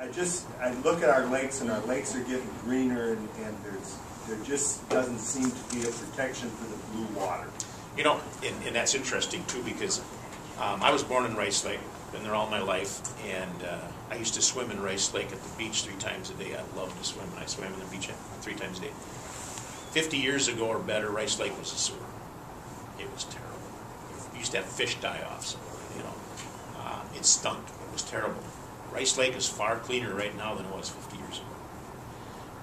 I look at our lakes, and our lakes are getting greener, and there just doesn't seem to be a protection for the blue water. You know, and that's interesting too, because I was born in Rice Lake, been there all my life, and I used to swim in Rice Lake at the beach 3 times a day. I loved to swim, and I swam in the beach 3 times a day. 50 years ago or better, Rice Lake was a sewer. It was terrible. We used to have fish die-offs, you know. It stunk. It was terrible. Rice Lake is far cleaner right now than it was 50 years ago.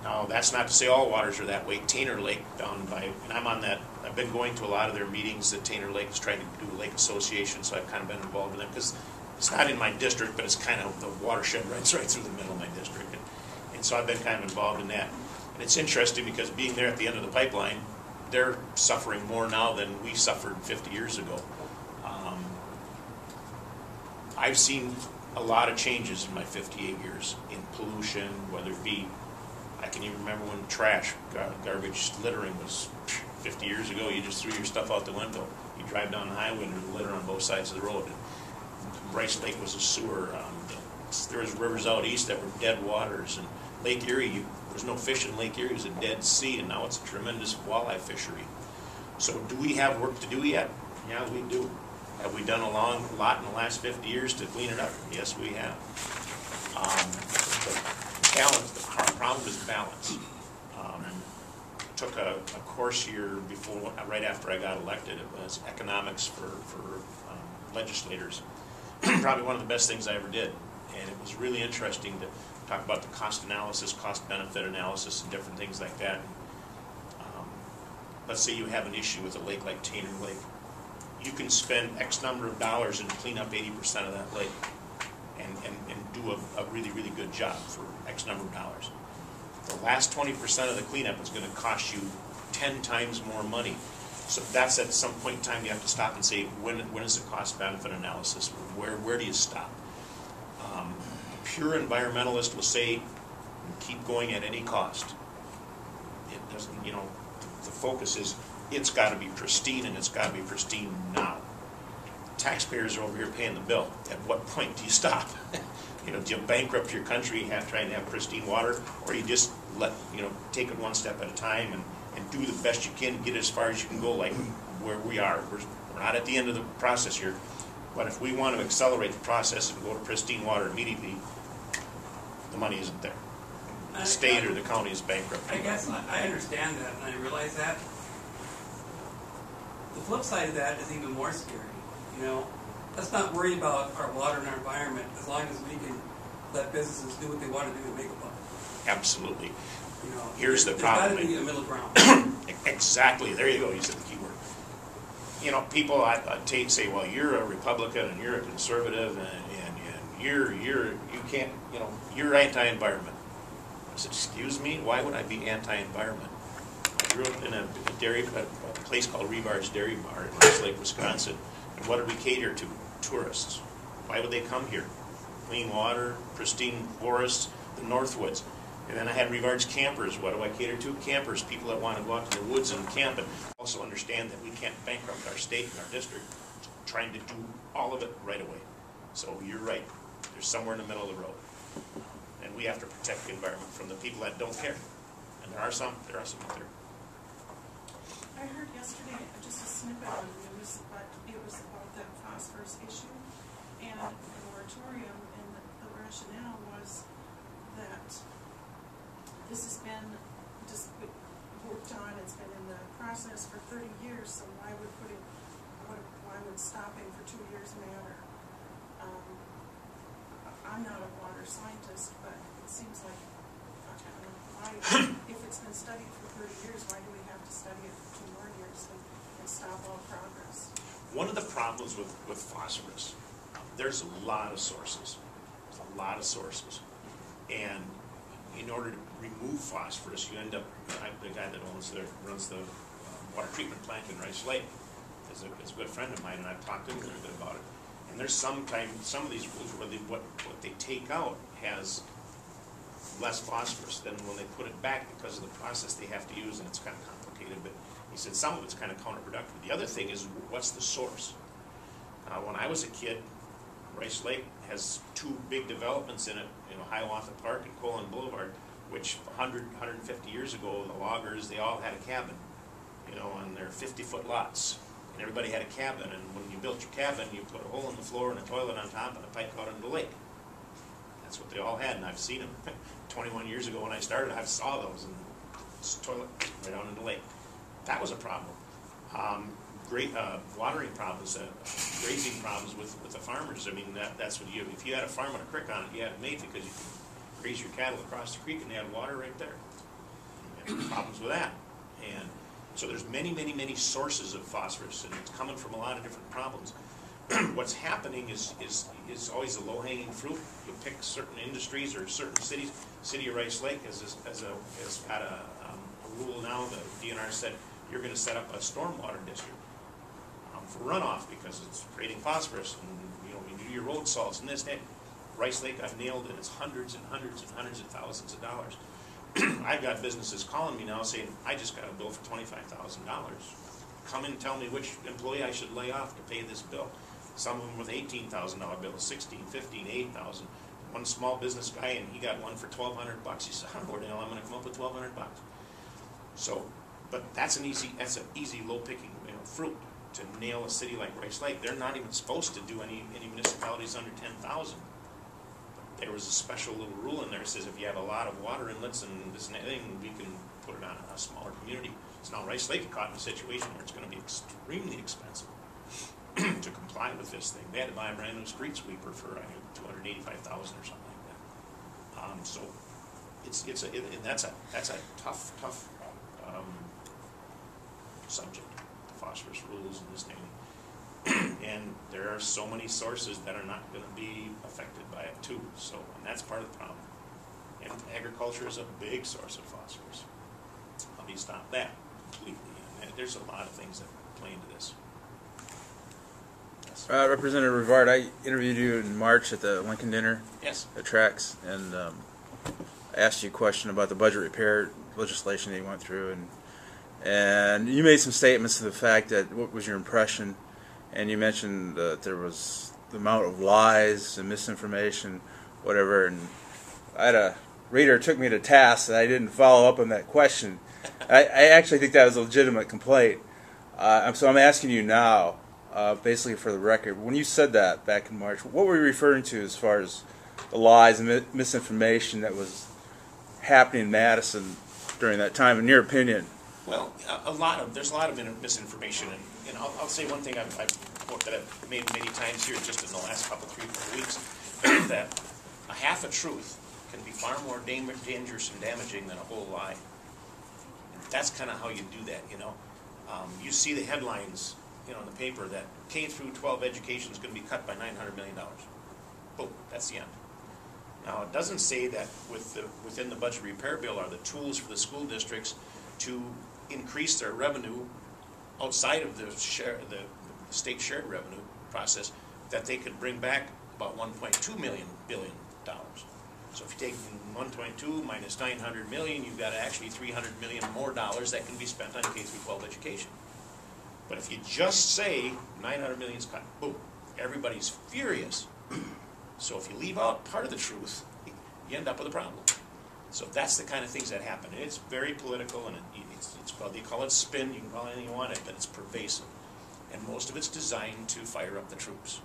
Now, that's not to say all waters are that way. Tainter Lake down by, and I'm on that, I've been going to a lot of their meetings that Tainter Lake is trying to do a lake association, so I've kind of been involved with them, because it's not in my district, but it's kind of, the watershed runs right through the middle of my district. And so I've been kind of involved in that. And it's interesting because being there at the end of the pipeline, they're suffering more now than we suffered 50 years ago. I've seen a lot of changes in my 58 years in pollution, whether it be, I can even remember when trash, garbage littering was 50 years ago. You just threw your stuff out the window. You drive down the highway and there's litter on both sides of the road. Rice Lake was a sewer. There was rivers out east that were dead waters. And Lake Erie, there's no fish in Lake Erie. It was a dead sea, and now it's a tremendous walleye fishery. So do we have work to do yet? Yeah, we do. Have we done a lot in the last 50 years to clean it up? Yes, we have. The problem is balance. Took a course here before, right after I got elected. It was economics for legislators. Probably one of the best things I ever did. And it was really interesting to talk about the cost analysis, cost-benefit analysis, and different things like that. Let's say you have an issue with a lake like Tainter Lake. You can spend X number of dollars and clean up 80% of that lake and do a really, really good job for X number of dollars. The last 20% of the cleanup is going to cost you 10 times more money. So that's at some point in time you have to stop and say, when is the cost-benefit analysis? Where do you stop? A pure environmentalist will say, keep going at any cost. It doesn't, you know, the focus is, it's got to be pristine, and it's got to be pristine now. Taxpayers are over here paying the bill. At what point do you stop? You know, do you bankrupt your country trying to have pristine water, or you just take it one step at a time and do the best you can to get as far as you can go, like where we are. We're not at the end of the process here, but if we want to accelerate the process and go to pristine water immediately, the money isn't there. The state or the county is bankrupt. I guess I understand that, and I realize that. The flip side of that is even more scary. You know, let's not worry about our water and our environment as long as we can let businesses do what they want to do to make a buck. Absolutely. You know, here's the problem. There's got to be a middle ground. Exactly. There you go. You said the key word. You know, people say, well, you're a Republican and you're a conservative and you can't, you know, you're anti-environment. I said, excuse me, why would I be anti-environment? I grew up in a place called Rivard's Dairy Bar in Rice Lake, Wisconsin. And what did we cater to? Tourists. Why would they come here? Clean water, pristine forests, the Northwoods. And then I had Rivard's Campers. What do I cater to? Campers, people that want to go out to the woods and camp, and also understand that we can't bankrupt our state and our district trying to do all of it right away. So you're right. There's somewhere in the middle of the road. And we have to protect the environment from the people that don't care. And there are some out there. I heard yesterday just a snippet on the news, but it was about that phosphorus issue, and the moratorium, and the rationale was that this has been just worked on, it's been in the process for 30 years, so why would stopping for 2 years matter? I'm not a water scientist, but it seems like, I don't know, why, if it's been studied for 30 years, why do we have to study it for 2 more years and stop all progress? One of the problems with phosphorus, there's a lot of sources. There's a lot of sources. And in order to remove phosphorus, you end up, the guy that runs the water treatment plant in Rice Lake is a good friend of mine, and I've talked to him a little bit about it. And there's some of these rules where what they take out has less phosphorus than when they put it back because of the process they have to use, and it's kind of complicated. But he said some of it's kind of counterproductive. The other thing is, what's the source? When I was a kid, Rice Lake has two big developments in it, Hiawatha Park and Colon Boulevard, which 150 years ago, the loggers, they all had a cabin, on their 50-foot lots. And everybody had a cabin, and when you built your cabin, you put a hole in the floor and a toilet on top and a pipe out into the lake. That's what they all had, and I've seen them. 21 years ago when I started, I saw those, and this toilet right out in the lake. That was a problem. Great watering problems, grazing problems with the farmers. I mean, that's what if you had a farm with a creek on it, you had it made because you could graze your cattle across the creek and they had water right there. And problems with that. And so there's many sources of phosphorus, and it's coming from a lot of different problems. What's happening is always the low-hanging fruit. You pick certain industries or certain cities. City of Rice Lake has got a rule now. The DNR said you're going to set up a stormwater district for runoff because it's creating phosphorus, and you do your road salts and this, that. Rice Lake, I've nailed it. It's hundreds and hundreds and hundreds of thousands of dollars. I've got businesses calling me now saying, I just got a bill for $25,000. Come in and tell me which employee I should lay off to pay this bill. Some of them with $18,000 bills, $16,000, $15,000, $8,000. One small business guy, and he got one for $1,200. He said, I don't know where the hell I'm going to come up with $1,200. So, but that's an easy low-picking fruit to nail a city like Rice Lake. They're not even supposed to do any municipalities under 10,000. There was a special little rule in there that says if you have a lot of water inlets and this and that thing, we can put it on a smaller community. So now Rice Lake caught in a situation where it's going to be extremely expensive to comply with this thing. They had to buy a brand new street sweeper for $285,000 or something like that. So that's a tough subject, the phosphorus rules and this thing. And there are so many sources that are not going to be affected by it too. So, and that's part of the problem. And agriculture is a big source of phosphorus. How do you stop that completely? And there's a lot of things that play into this. Yes. Representative Rivard, I interviewed you in March at the Lincoln dinner. Yes. At Trax, and I asked you a question about the budget repair legislation that you went through, and you made some statements to the fact that what was your impression. And you mentioned that there was the amount of lies and misinformation, whatever. And I had a reader took me to task that I didn't follow up on that question. I actually think that was a legitimate complaint. So I'm asking you now, basically for the record, when you said that back in March, what were you referring to as far as the lies and misinformation that was happening in Madison during that time, in your opinion? Well, there's a lot of misinformation, and I'll say one thing that I've made many times here, just in the last couple, 3-4 weeks, that a half a truth can be far more dangerous and damaging than a whole lie. And that's kind of how you do that, You see the headlines, in the paper that K through 12 education is going to be cut by $900 million. Boom, that's the end. Now, it doesn't say that within the budget repair bill are the tools for the school districts to increase their revenue outside of the state shared revenue process, that they could bring back about $1.2 billion. So if you take 1.2 minus 900 million, you've got actually $300 million more dollars that can be spent on K through 12 education. But if you just say 900 million is cut, boom, everybody's furious. So if you leave out part of the truth, you end up with a problem. So that's the kind of things that happen. And it's very political, and they call it spin, you can call it anything you want, but it's pervasive. And most of it's designed to fire up the troops.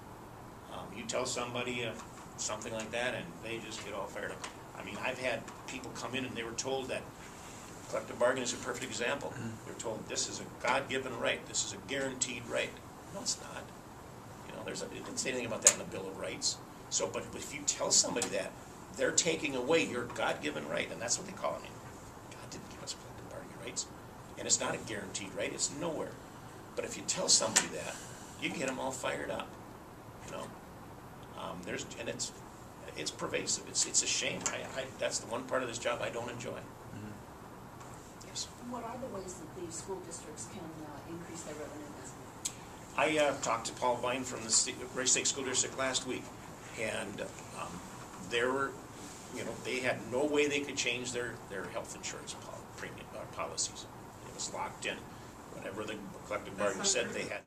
You tell somebody something like that, and they just get all fired up. I mean, I've had people come in and they were told that collective bargaining is a perfect example. They're told this is a God-given right, this is a guaranteed right. No, it's not. It didn't say anything about that in the Bill of Rights. So, but if you tell somebody that, they're taking away your God-given right, and that's what they call it. God didn't give us collective bargaining rights, and it's not a guaranteed right. It's nowhere. But if you tell somebody that, you get them all fired up. And it's pervasive. It's a shame. That's the one part of this job I don't enjoy. Mm-hmm. Yes. What are the ways that the school districts can increase their revenue investment? I talked to Paul Vine from the Rice Lake School District last week, and they had no way they could change their health insurance premium policies. It was locked in. Whatever the collective bargaining said, they had.